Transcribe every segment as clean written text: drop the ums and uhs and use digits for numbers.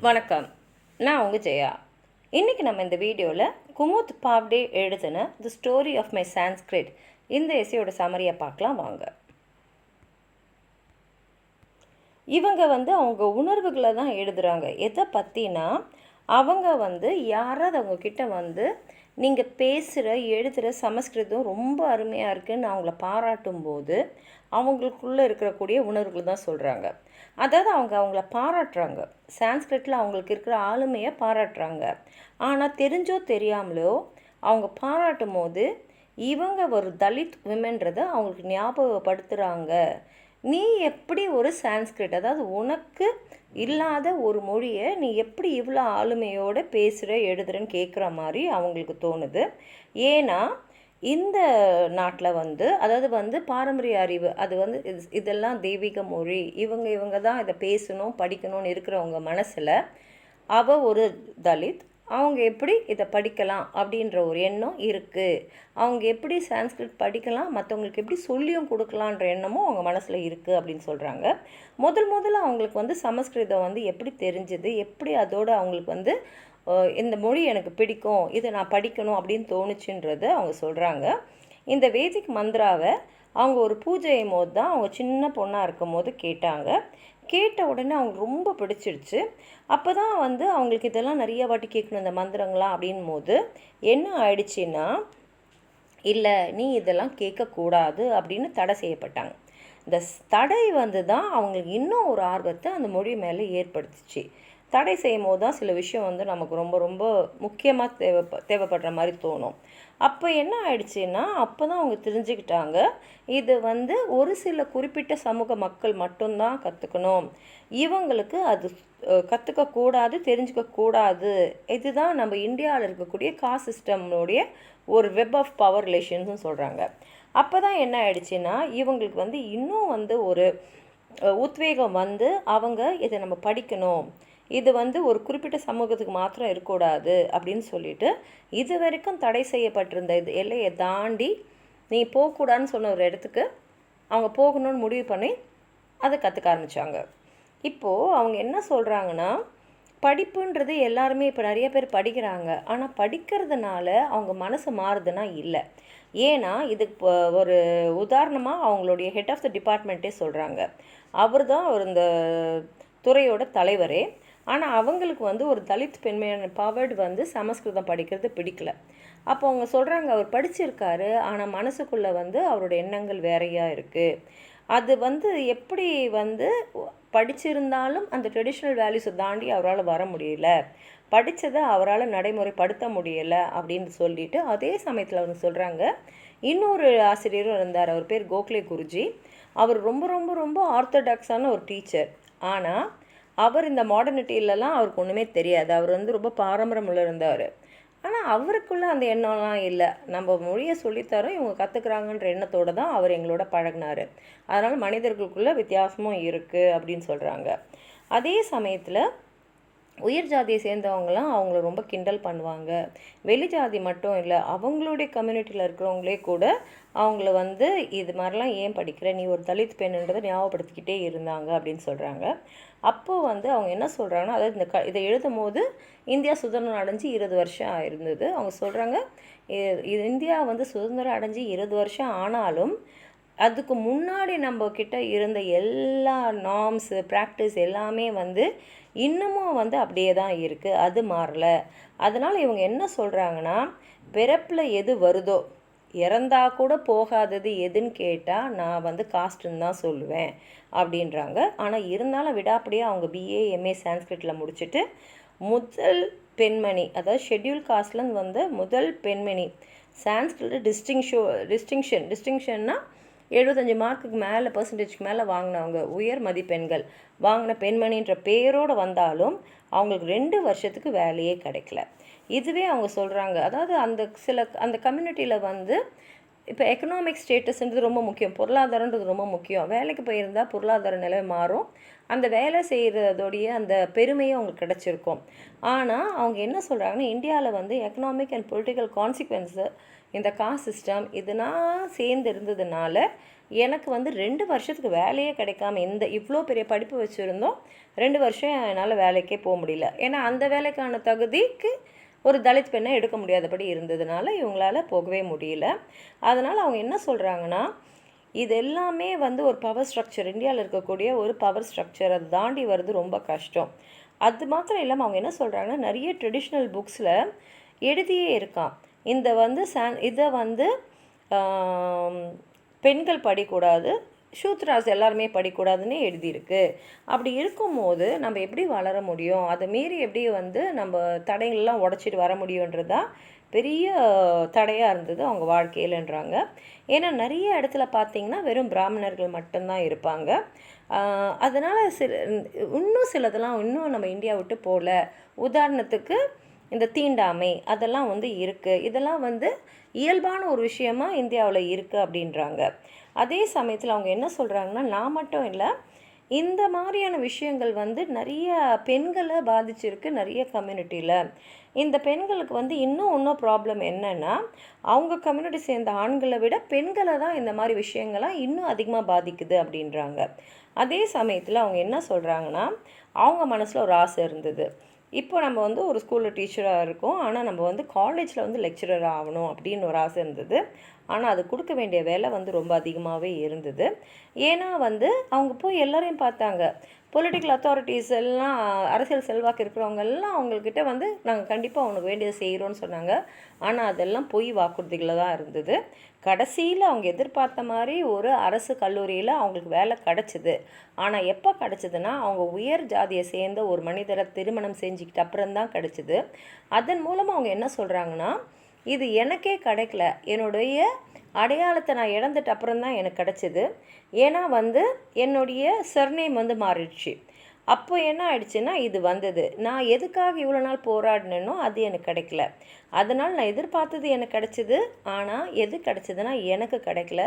வணக்கம். நான் உங்கள் ஜெயா. இன்றைக்கி நம்ம இந்த வீடியோவில் குமுத் பாவ்டே எழுதின the story of my Sanskrit இந்த எஸ்ஸேயோட சமரியை பார்க்கலாம் வாங்க. இவங்க அவங்க உணர்வுகளை தான் எழுதுகிறாங்க. எதை பற்றினா அவங்க யாராவது அவங்கக்கிட்ட நீங்கள் பேசுகிற எழுதுகிற சமஸ்கிருதம் ரொம்ப அருமையாக இருக்குதுன்னு அவங்கள பாராட்டும் போது அவங்களுக்குள்ளே இருக்கக்கூடிய உணர்வுகள் தான் சொல்கிறாங்க. அதாவது அவங்கள பாராட்டுறாங்க. சான்ஸ்கிரிட்டில் அவங்களுக்கு இருக்கிற ஆளுமையை பாராட்டுறாங்க. ஆனால் தெரிஞ்சோ தெரியாமலோ அவங்க பாராட்டும் போது இவங்க ஒரு தலித் விமென்றதை அவங்களுக்கு ஞாபகப்படுத்துகிறாங்க. நீ எப்படி ஒரு சான்ஸ்கிரிட், அதாவது உனக்கு இல்லாத ஒரு மொழியை நீ எப்படி இவ்வளோ ஆளுமையோடு பேசுகிற எழுதுறன்னு கேட்குற மாதிரி அவங்களுக்கு தோணுது. ஏன்னா இந்த நாட்டில் அதாவது பாரம்பரிய அறிவு அது இதெல்லாம் தெய்வீக மொழி, இவங்க தான் இதை பேசணும் படிக்கணும்னு இருக்கிறவங்க மனசில் ஒரு தலித் அவங்க எப்படி இதை படிக்கலாம் அப்படின்ற ஒரு எண்ணம் இருக்குது. அவங்க எப்படி சான்ஸ்கிரிட் படிக்கலாம், மற்றவங்களுக்கு எப்படி சொல்லியும் கொடுக்கலான்ற எண்ணமும் அவங்க மனசில் இருக்குது அப்படின்னு சொல்கிறாங்க. முதல்ல அவங்களுக்கு சமஸ்கிருதம் எப்படி தெரிஞ்சது, எப்படி அதோடு அவங்களுக்கு இந்த மொழி எனக்கு பிடிக்கும், இதை நான் படிக்கணும் அப்படின்னு தோணுச்சுன்றது அவங்க சொல்கிறாங்க. இந்த வேதிக் மந்த்ராவை அவங்க ஒரு பூஜையும் போது தான் அவங்க சின்ன பொண்ணாக இருக்கும் போது கேட்ட உடனே அவங்களுக்கு ரொம்ப பிடிச்சிருச்சு. அப்போ தான் அவங்களுக்கு இதெல்லாம் நிறைய வாட்டி கேட்கணும் இந்த மந்திரங்களாம் அப்படின் போது என்ன ஆயிடுச்சுன்னா, இல்லை நீ இதெல்லாம் கேட்கக்கூடாது அப்படின்னு தடை செய்யப்பட்டாங்க. இந்த தடை தான் அவங்களுக்கு இன்னும் ஒரு ஆர்வத்தை அந்த மொழி மேலே ஏற்படுத்துச்சு. தடை செய்யும் போது தான் சில விஷயம் நமக்கு ரொம்ப ரொம்ப முக்கியமாக தேவைப்படுற மாதிரி தோணும். அப்போ என்ன ஆயிடுச்சுன்னா, அப்போ தான் அவங்க தெரிஞ்சுக்கிட்டாங்க இது ஒரு சில குறிப்பிட்ட சமூக மக்கள் மட்டும்தான் கற்றுக்கணும், இவங்களுக்கு அது கற்றுக்கக்கூடாது, தெரிஞ்சுக்கக்கூடாது. இதுதான் நம்ம இந்தியாவில் இருக்கக்கூடிய காஸ்ட் சிஸ்டம்னுடைய ஒரு வெப் ஆஃப் பவர் ரிலேஷன்ஸ்னு சொல்கிறாங்க. அப்போ தான் என்ன ஆயிடுச்சுன்னா, இவங்களுக்கு இன்னும் ஒரு உத்வேகம் அவங்க இதை நம்ம படிக்கணும், இது ஒரு குறிப்பிட்ட சமூகத்துக்கு மாத்திரம் இருக்கக்கூடாது அப்படின்னு சொல்லிட்டு இது வரைக்கும் தடை செய்யப்பட்டிருந்த இது எல்லையை தாண்டி நீ போகக்கூடாதுன்னு சொன்ன ஒரு இடத்துக்கு அவங்க போகணும்னு முடிவு பண்ணி அதை கற்றுக்க ஆரம்பித்தாங்க. இப்போது அவங்க என்ன சொல்கிறாங்கன்னா, படிப்புன்றது எல்லாருமே இப்போ நிறைய பேர் படிக்கிறாங்க, ஆனால் படிக்கிறதுனால அவங்க மனசு மாறுதுன்னா இல்லை. ஏன்னா இதுக்கு ஒரு உதாரணமாக அவங்களுடைய ஹெட் ஆஃப் த டிபார்ட்மெண்ட்டே சொல்கிறாங்க. அவர் தான் இந்த துறையோட தலைவரே. ஆனால் அவங்களுக்கு ஒரு தலித் பெண்மையான பவர்டு சமஸ்கிருதம் படிக்கிறது பிடிக்கல. அப்போ அவங்க சொல்கிறாங்க, அவர் படிச்சிருக்காரு, ஆனால் மனசுக்குள்ளே அவரோட எண்ணங்கள் வேறையாக இருக்குது. அது எப்படி படிச்சிருந்தாலும் அந்த ட்ரெடிஷ்னல் வேல்யூஸை தாண்டி அவரால் வர முடியல, படித்ததை அவரால் நடைமுறைப்படுத்த முடியலை அப்படின்னு சொல்லிட்டு அதே சமயத்தில் அவங்க சொல்கிறாங்க, இன்னொரு ஆசிரியரும் இருந்தார், அவர் பேர் கோகலே குருஜி. அவர் ரொம்ப ரொம்ப ரொம்ப ஆர்த்தடாக்ஸான ஒரு டீச்சர். ஆனால் அவர் இந்த மாடர்னிட்டியிலலாம் அவருக்கு ஒன்றுமே தெரியாது. அவர் ரொம்ப பாரம்பரியமுள்ள இருந்தார். ஆனால் அவருக்குள்ளே அந்த எண்ணம்லாம் இல்லை. நம்ம மொழியை சொல்லித்தரோம், இவங்க கற்றுக்குறாங்கன்ற எண்ணத்தோடு தான் அவர் எங்களோட பழகினார். அதனால் மனிதர்களுக்குள்ளே வித்தியாசமும் இருக்குது அப்படின்னு சொல்கிறாங்க. அதே சமயத்தில் உயர் ஜாதியை சேர்ந்தவங்களாம் அவங்கள ரொம்ப கிண்டல் பண்ணுவாங்க. வெளி ஜாதி மட்டும் இல்லை, அவங்களுடைய கம்யூனிட்டியில் இருக்கிறவங்களே கூட அவங்கள இது மாதிரிலாம் ஏன் படிக்கிற, நீ ஒரு தலித் பெண்ணுன்றதை ஞாபகப்படுத்திக்கிட்டே இருந்தாங்க அப்படின்னு சொல்கிறாங்க. அப்போது அவங்க என்ன சொல்கிறாங்கன்னா, அதாவது இதை எழுதும் போது இந்தியா சுதந்திரம் அடைஞ்சு 20 வருஷம் ஆயிருந்தது. அவங்க சொல்கிறாங்க, இந்தியா சுதந்திரம் அடைஞ்சு 20 வருஷம் ஆனாலும் அதுக்கு முன்னாடி நம்மக்கிட்ட இருந்த எல்லா நார்ம்ஸு ப்ராக்டிஸ் எல்லாமே இன்னமும் அப்படியே தான் இருக்குது, அது மாறல. அதனால் இவங்க என்ன சொல்கிறாங்கன்னா, பிறப்பில் எது வருதோ, இறந்தா கூட போகாதது எதுன்னு கேட்டால் நான் காஸ்ட்டுன்னு தான் சொல்லுவேன் அப்படின்றாங்க. ஆனால் இருந்தாலும் விடாப்படியாக அவங்க பிஏ எம்ஏ சான்ஸ்கிரிட்டில் முடிச்சுட்டு முதல் பெண்மணி, அதாவது ஷெட்யூல் காஸ்ட்லேருந்து முதல் பெண்மணி சான்ஸ்கிரிட் டிஸ்டிங்ஷன்னா 75 மார்க்குக்கு மேலே பர்சன்டேஜ்க்கு மேலே வாங்கினவங்க, உயர் மதிப்பெண்கள் வாங்கின பெண்மணின்ற பேரோடு வந்தாலும் அவங்களுக்கு 2 வருஷத்துக்கு வேலையே கிடைக்கல. இதுவே அவங்க சொல்கிறாங்க. அதாவது அந்த கம்யூனிட்டியில் இப்போ எக்கனாமிக் ஸ்டேட்டஸ்ன்றது ரொம்ப முக்கியம், பொருளாதாரன்றது ரொம்ப முக்கியம். வேலைக்கு போயிருந்தால் பொருளாதார நிலை மாறும், அந்த வேலை செய்கிறதோடைய அந்த பெருமையும் அவங்களுக்கு கிடச்சிருக்கும். ஆனால் அவங்க என்ன சொல்கிறாங்கன்னா, இந்தியாவில் எக்கனாமிக் அண்ட் பொலிட்டிக்கல் கான்சிக்வன்ஸு இந்த காஸ்ட் சிஸ்டம் இதெல்லாம் சேர்ந்து இருந்ததுனால எனக்கு வந்து 2 வருஷத்துக்கு வேலையே கிடைக்காம இவ்வளோ பெரிய படிப்பு வச்சுருந்தோம் 2 வருஷம் என்னால் வேலைக்கே போக முடியல. ஏன்னா அந்த வேலைக்கான தகுதிக்கு ஒரு தலித் பெண்ணை எடுக்க முடியாதபடி இருந்ததுனால இவங்களால போகவே முடியல. அதனால் அவங்க என்ன சொல்கிறாங்கன்னா, இது எல்லாமே வந்து ஒரு பவர் ஸ்ட்ரக்சர், இந்தியாவில் இருக்கக்கூடிய ஒரு பவர் ஸ்ட்ரக்சர், அதை தாண்டி வருது ரொம்ப கஷ்டம். அது மாத்திரம் இல்லாமல் அவங்க என்ன சொல்கிறாங்கன்னா, நிறைய ட்ரெடிஷ்னல் புக்ஸில் எழுதியே இருக்கான், இந்த வந்து இதை வந்து பெண்கள் படிக்கூடாது, சூத்ராஸ் எல்லாருமே படிக்கூடாதுன்னு எழுதியிருக்கு. அப்படி இருக்கும்போது நம்ம எப்படி வளர முடியும், அதை மீறி எப்படி வந்து நம்ம தடைகள்லாம் உடச்சிட்டு வர முடியுன்றதான் பெரிய தடையாக இருந்தது அவங்க வாழ்க்கையிலன்றாங்க. ஏன்னா நிறைய இடத்துல பார்த்திங்கன்னா வெறும் பிராமணர்கள் மட்டும்தான் இருப்பாங்க. அதனால் இன்னும் சிலதெல்லாம் இன்னும் நம்ம இந்தியா விட்டு போகல. உதாரணத்துக்கு இந்த தீண்டாமை அதெல்லாம் வந்து இருக்குது. இதெல்லாம் வந்து இயல்பான ஒரு விஷயமா இந்தியாவில் இருக்குது அப்படின்றாங்க. அதே சமயத்தில் அவங்க என்ன சொல்கிறாங்கன்னா, நான் மட்டும் இல்லை, இந்த மாதிரியான விஷயங்கள் வந்து நிறைய பெண்களை பாதிச்சிருக்கு நிறைய கம்யூனிட்டியில். இந்த பெண்களுக்கு வந்து இன்னும் ப்ராப்ளம் என்னென்னா, அவங்க கம்யூனிட்டி சேர்ந்த ஆண்களை விட பெண்களை தான் இந்த மாதிரி விஷயங்கள்லாம் இன்னும் அதிகமாக பாதிக்குது அப்படின்றாங்க. அதே சமயத்தில் அவங்க என்ன சொல்கிறாங்கன்னா, அவங்க மனசில் ஒரு ஆசை இருந்தது, இப்போ நம்ம வந்து ஒரு ஸ்கூலில் டீச்சராக இருக்கோம், ஆனால் நம்ம வந்து காலேஜில் வந்து லெக்சரர் ஆகணும் அப்படின்னு ஒரு ஆசை இருந்தது. ஆனால் அது கொடுக்க வேண்டிய வேலை வந்து ரொம்ப அதிகமாகவே இருந்தது. ஏன்னா வந்து அவங்க போய் எல்லோரையும் பார்த்தாங்க, பொலிட்டிக்கல் அத்தாரிட்டிஸ் எல்லாம், அரசியல் செல்வாக்கு இருக்கிறவங்க எல்லாம் அவங்கக்கிட்ட வந்து நாங்கள் கண்டிப்பாக அவனுக்கு வேண்டியதை செய்கிறோன்னு சொன்னாங்க. ஆனால் அதெல்லாம் பொய் வாக்குறுதிகளை தான் இருந்தது. கடைசியில் அவங்க எதிர்பார்த்த மாதிரி ஒரு அரசு கல்லூரியில் அவங்களுக்கு வேலை கிடச்சிது. ஆனால் எப்போ கிடச்சிதுன்னா, அவங்க உயர் ஜாதியை சேர்ந்த ஒரு மனிதரை திருமணம் செஞ்சுக்கிட்ட அப்புறம்தான் கிடச்சிது. அதன் மூலமாக அவங்க என்ன சொல்கிறாங்கன்னா, இது எனக்கே கிடைக்கல, என்னுடைய அடையாளத்தை நான் இழந்துட்ட அப்புறம்தான் எனக்கு கிடச்சிது. ஏன்னா வந்து என்னுடைய சர்நேம் வந்து மாறிடுச்சு. அப்போ என்ன ஆயிடுச்சுன்னா, இது வந்தது, நான் எதுக்காக இவ்வளோ நாள் போராடினேனோ அது எனக்கு கிடைக்கல. அதனால் நான் எதிர்பார்த்தது எனக்கு கிடச்சிது, ஆனால் எது கிடச்சிதுன்னா எனக்கு கிடைக்கல.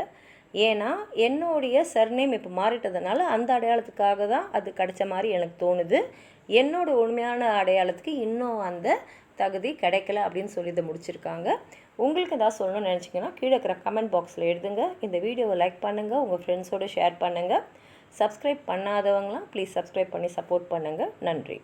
ஏன்னா என்னுடைய சர்நேம் இப்போ மாறிட்டதுனால அந்த அடையாளத்துக்காக தான் அது கிடைச்ச மாதிரி எனக்கு தோணுது. என்னோடய உண்மையான அடையாளத்துக்கு இன்னும் அந்த தகுதி கிடைக்கல அப்படின்னு சொல்லி இதை முடிச்சிருக்காங்க. உங்களுக்கு ஏதாவது சொல்லணும்னு நினச்சிங்கன்னா கீழே இருக்கிற கமெண்ட் பாக்ஸில் எழுதுங்க. இந்த வீடியோவை லைக் பண்ணுங்கள், உங்கள் ஃப்ரெண்ட்ஸோடு ஷேர் பண்ணுங்கள். சப்ஸ்கிரைப் பண்ணாதவங்களாம் ப்ளீஸ் சப்ஸ்கிரைப் பண்ணி சப்போர்ட் பண்ணுங்கள். நன்றி.